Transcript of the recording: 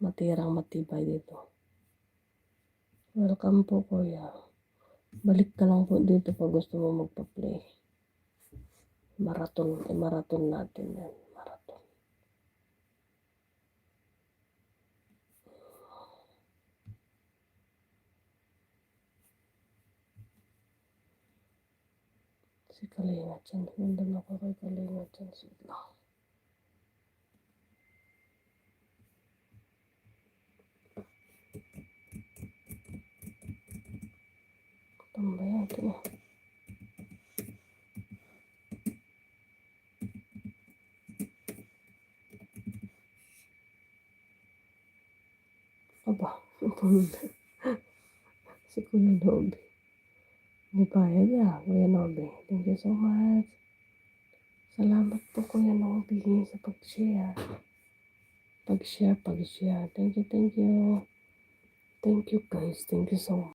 matirang matibay dito. Welcome po, kuya. Balik ka lang po dito pag gusto mo magpa-play. Marathon natin yan. Marathon. Si Kalinga Chan. Nandun ako kay Kalinga Chan. Sila. Tambay natin eh. Aba, si Kuya Nobe. May bayad ya, Kuya Nobe. Thank you so much. Salamat po, Kuya Nobe, sa pag-share. Pag-share. Thank you. Thank you guys. Thank you so much.